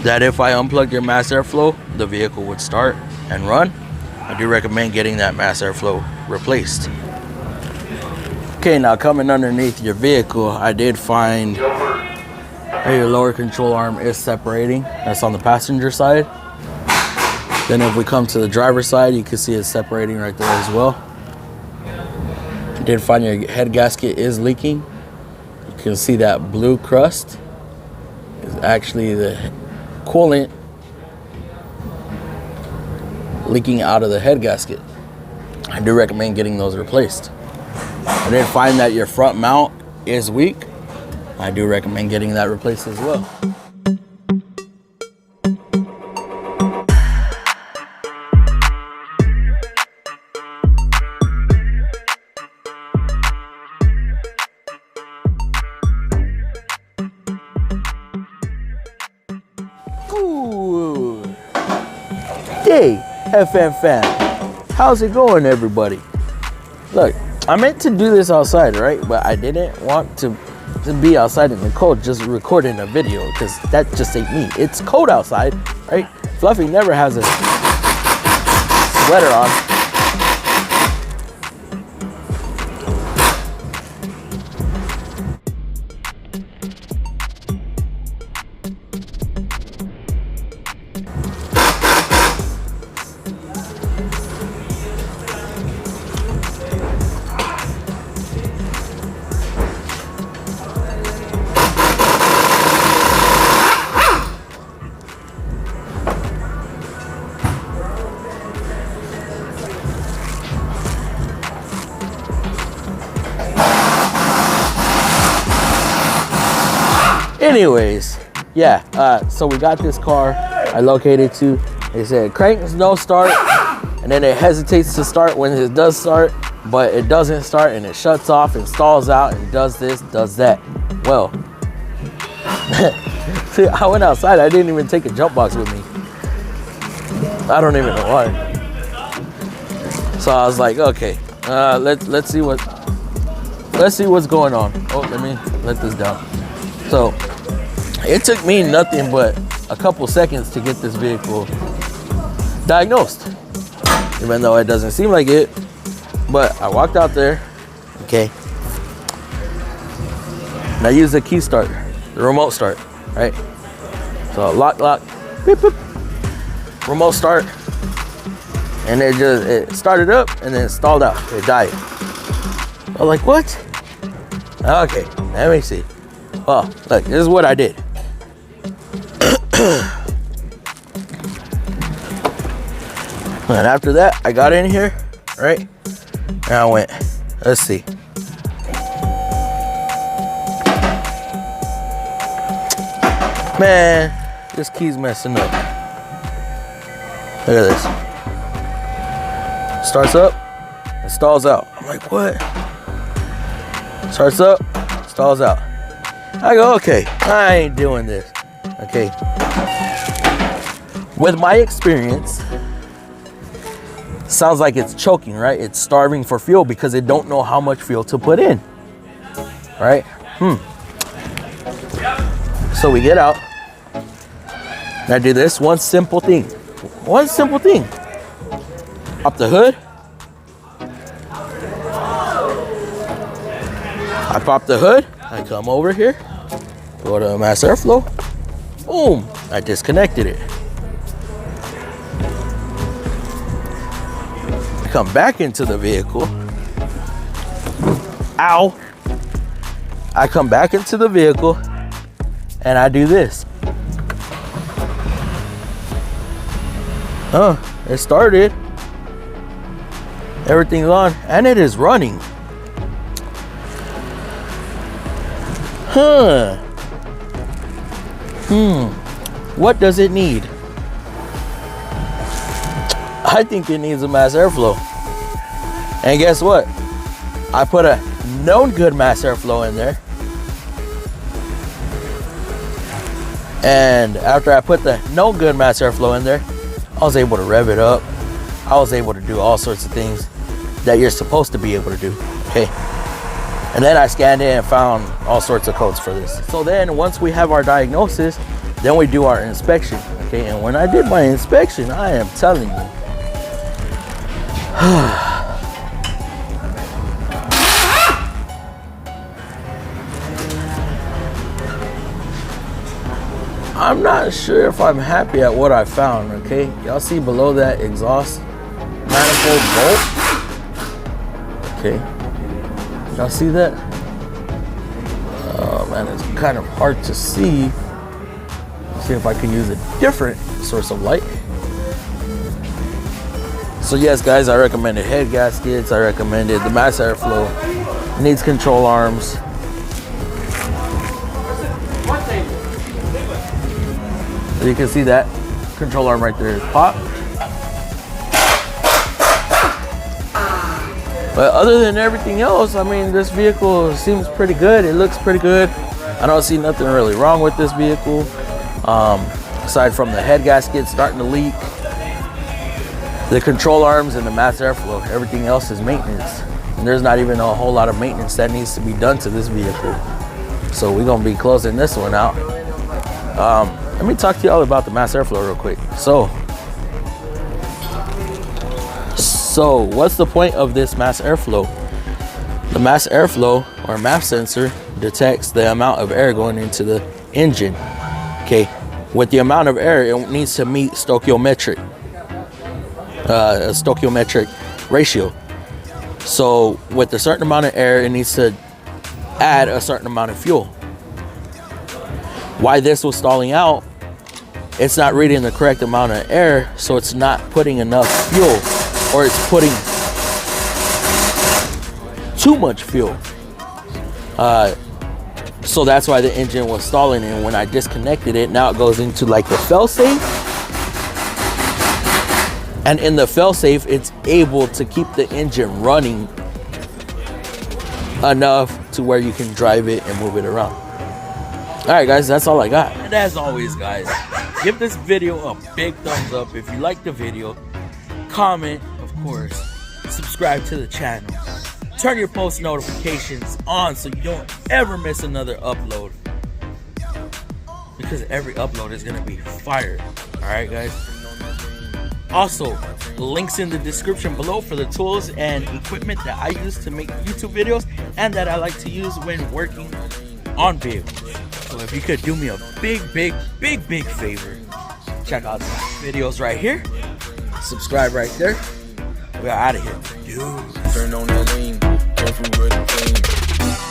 that if I unplugged your mass airflow, the vehicle would start and run. I do recommend getting that mass airflow replaced. Okay, now coming underneath your vehicle, I did find your lower control arm is separating. That's on the passenger side. Then if we come to the driver's side, you can see it's separating right there as well. I did find your head gasket is leaking. You can see that blue crust is actually the coolant leaking out of the head gasket. I do recommend getting those replaced. I did find that your front mount is weak. I do recommend getting that replaced as well. Ooh. Hey, FMFAM. How's it going, everybody? Look, I meant to do this outside, right? But I didn't want to be outside in the cold just recording a video, because that just ain't me. It's cold outside, right? Fluffy never has a sweater on. Anyways, yeah, so we got this car. I located to. It said cranks no start, and then it hesitates to start when it does start, but it doesn't start, and it shuts off and stalls out and does this, does that. Well, see, I went outside. I didn't even take a jump box with me. I don't even know why. So I was like, okay, let's see what's going on. Oh, let me let this down. So it took me nothing but a couple seconds to get this vehicle diagnosed, even though it doesn't seem like it. But I walked out there, okay, and I used the key start, the remote start, right? So lock, beep, beep, remote start, and it started up and then it stalled out. It died. I was like, what? Okay, let me see. Oh, look, this is what I did. And after that, I got in here, right? And I went, let's see. Man, this key's messing up. Look at this. Starts up, and stalls out. I'm like, what? Starts up, stalls out. I go, okay, I ain't doing this. Okay. With my experience, sounds like it's choking, right? It's starving for fuel because it don't know how much fuel to put in, right? So we get out, and I do this one simple thing. One simple thing. Pop the hood. I pop the hood. I come over here. Go to mass airflow. Boom. I disconnected it. I come back into the vehicle. Ow. I come back into the vehicle and I do this. It started. Everything's on and it is running. What does it need? I think it needs a mass airflow. And guess what? I put a known good mass airflow in there. And after I put the known good mass airflow in there, I was able to rev it up. I was able to do all sorts of things that you're supposed to be able to do. Okay. And then I scanned it and found all sorts of codes for this. So then once we have our diagnosis, Then we do our inspection, okay? And when I did my inspection, I am telling you, I'm not sure if I'm happy at what I found, okay? Y'all see below that exhaust manifold bolt? Okay. Y'all see that? Oh man, it's kind of hard to see. Let's see if I can use a different source of light. So yes, guys, I recommended head gaskets. I recommended the mass airflow. It needs control arms. You can see that control arm right there is popped. But other than everything else, I mean, this vehicle seems pretty good. It looks pretty good. I don't see nothing really wrong with this vehicle. Aside from the head gasket starting to leak, the control arms and the mass airflow, everything else is maintenance. And there's not even a whole lot of maintenance that needs to be done to this vehicle. So we're gonna be closing this one out. Let me talk to y'all about the mass airflow real quick. So what's the point of this mass airflow? The mass airflow or MAF sensor detects the amount of air going into the engine. Okay, with the amount of air, it needs to meet stoichiometric ratio. So with a certain amount of air, it needs to add a certain amount of fuel. Why this was stalling out, it's not reading the correct amount of air, so it's not putting enough fuel, or it's putting too much fuel. So that's why the engine was stalling, and when I disconnected it, now it goes into like the fail-safe. And in the fail-safe, it's able to keep the engine running enough to where you can drive it and move it around. All right, guys, that's all I got. And as always, guys, give this video a big thumbs up if you like the video. Comment, of course. Subscribe to the channel. Turn your post notifications on so you don't ever miss another upload, because every upload is gonna be fire. All right, guys. Also, links in the description below for the tools and equipment that I use to make YouTube videos and that I like to use when working on vehicles. So if you could do me a big favor, check out some videos right here. Subscribe right there. We are out of here, dude. Turn on that lean, careful with the thing.